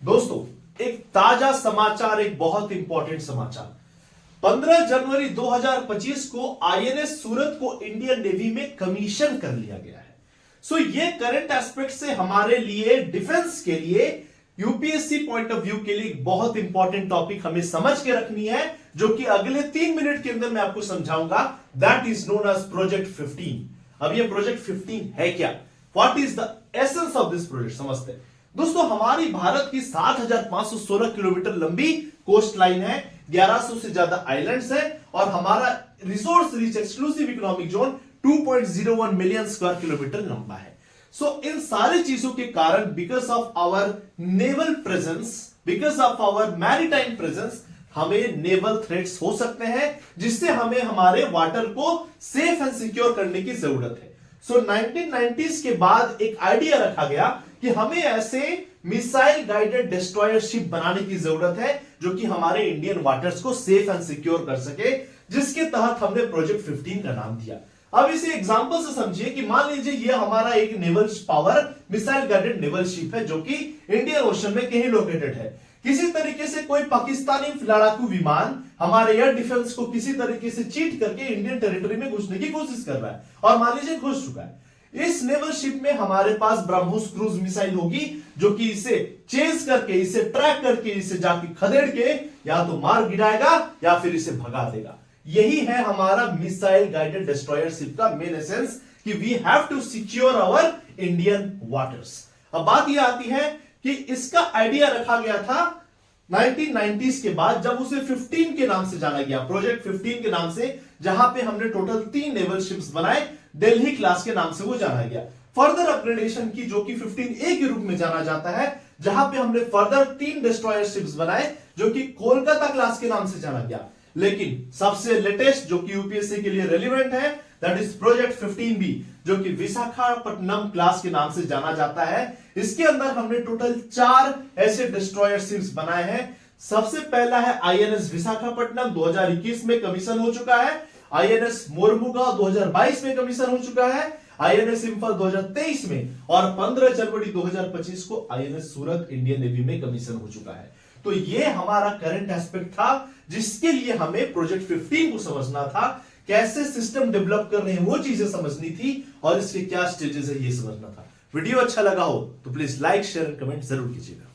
दोस्तों, एक ताजा समाचार, एक बहुत इंपॉर्टेंट समाचार। 15 जनवरी 2025 को आईएनएस सूरत को इंडियन नेवी में कमीशन कर लिया गया है। ये करंट एस्पेक्ट से हमारे लिए, डिफेंस के लिए, यूपीएससी पॉइंट ऑफ व्यू के लिए एक बहुत इंपॉर्टेंट टॉपिक हमें समझ के रखनी है, जो कि अगले 3 मिनट के अंदर मैं आपको समझाऊंगा। That is known as project 15। अब ये प्रोजेक्ट 15 है क्या? What is the essence of this project? समझते हैं। दोस्तों, हमारी भारत की 7516 किलोमीटर लंबी कोस्ट लाइन है, 1100 से ज्यादा आइलैंड्स है, और हमारा resource rich exclusive economic zone 2.01 million square kilometre लंबा है। इन सारी चीजों के कारण, because of our naval presence, because of our maritime presence, हमें नेवल थ्रेट्स हो सकते हैं, जिससे हमें हमारे वाटर को सेफ एंड सिक्योर करने की जरूरत है। 1990s के बाद एक आइडिया रखा गया कि हमें ऐसे मिसाइल गाइडेड डिस्ट्रॉयर शिप बनाने की जरूरत है, जो कि हमारे इंडियन वाटर्स को सेफ एंड सिक्योर कर सके, जिसके तहत हमने प्रोजेक्ट 15 का नाम दिया। अब इसे एग्जांपल से समझिए कि मान लीजिए ये हमारा एक naval power missile guided naval ship है, जो कि इंडियन ओशन में कहीं लोकेटेड है। किसी तरीके से कोई पाकिस्तानी लड़ाकू विमान हमारे एयर डिफेंस को किसी तरीके से चीट करके इंडियन टेरिटरी में घुसने की कोशिश कर रहा है, और मान लीजिए घुस चुका है। इस नेवल शिप में हमारे पास ब्रह्मोस क्रूज मिसाइल होगी, जो कि इसे चेज करके, इसे ट्रैक करके, इसे जाके खदेड़ के या तो मार गिराएगा या फिर इसे भगा देगा। यही है हमारा मिसाइल गाइडेड डिस्ट्रॉयर शिप का मेन एसेंस, कि we have to secure our Indian waters. अब बात यह आती है कि इसका आइडिया रखा गया था 1990s के बाद, जब उसे 15 के नाम से जाना गया, प्रोजेक्ट 15 के नाम से, जहां पे हमने टोटल 3 नेवल शिप्स बनाए। दिल्ली क्लास के नाम से वो जाना गया। फर्दर अपग्रेडेशन की, जो कि 15A के रूप में जाना जाता है, जहां पे हमने फर्दर 3 डिस्ट्रॉयर शिप्स बनाए, जो कि कोलकाता क्लास के नाम से जाना गया। लेकिन सबसे लेटेस्ट, जो कि यूपीएससी के लिए रेलिवेंट है, दैट इज प्रोजेक्ट 15B, जो कि विशाखापट्टनम क्लास के नाम से जाना जाता है। इसके अंदर हमने टोटल 4 ऐसे डिस्ट्रॉयर शिप्स बनाए हैं। सबसे पहला है आईएनएस विशाखापट्टनम, 2021 में कमीशन हो चुका है। आईएनएस मोरमुगांव 2022 में कमीशन हो चुका है। आईएनएस इंफाल 2023 में, और 15 जनवरी 2025 को आईएनएस सूरत इंडियन नेवी में कमीशन हो चुका है। तो ये हमारा करंट एस्पेक्ट था, जिसके लिए हमें प्रोजेक्ट 15 को समझना था। कैसे सिस्टम डेवलप कर रहे हैं वो चीजें समझनी थी, और इसके क्या स्टेजेस है ये समझना था। वीडियो अच्छा लगा हो तो प्लीज लाइक, शेयर, कमेंट जरूर कीजिएगा।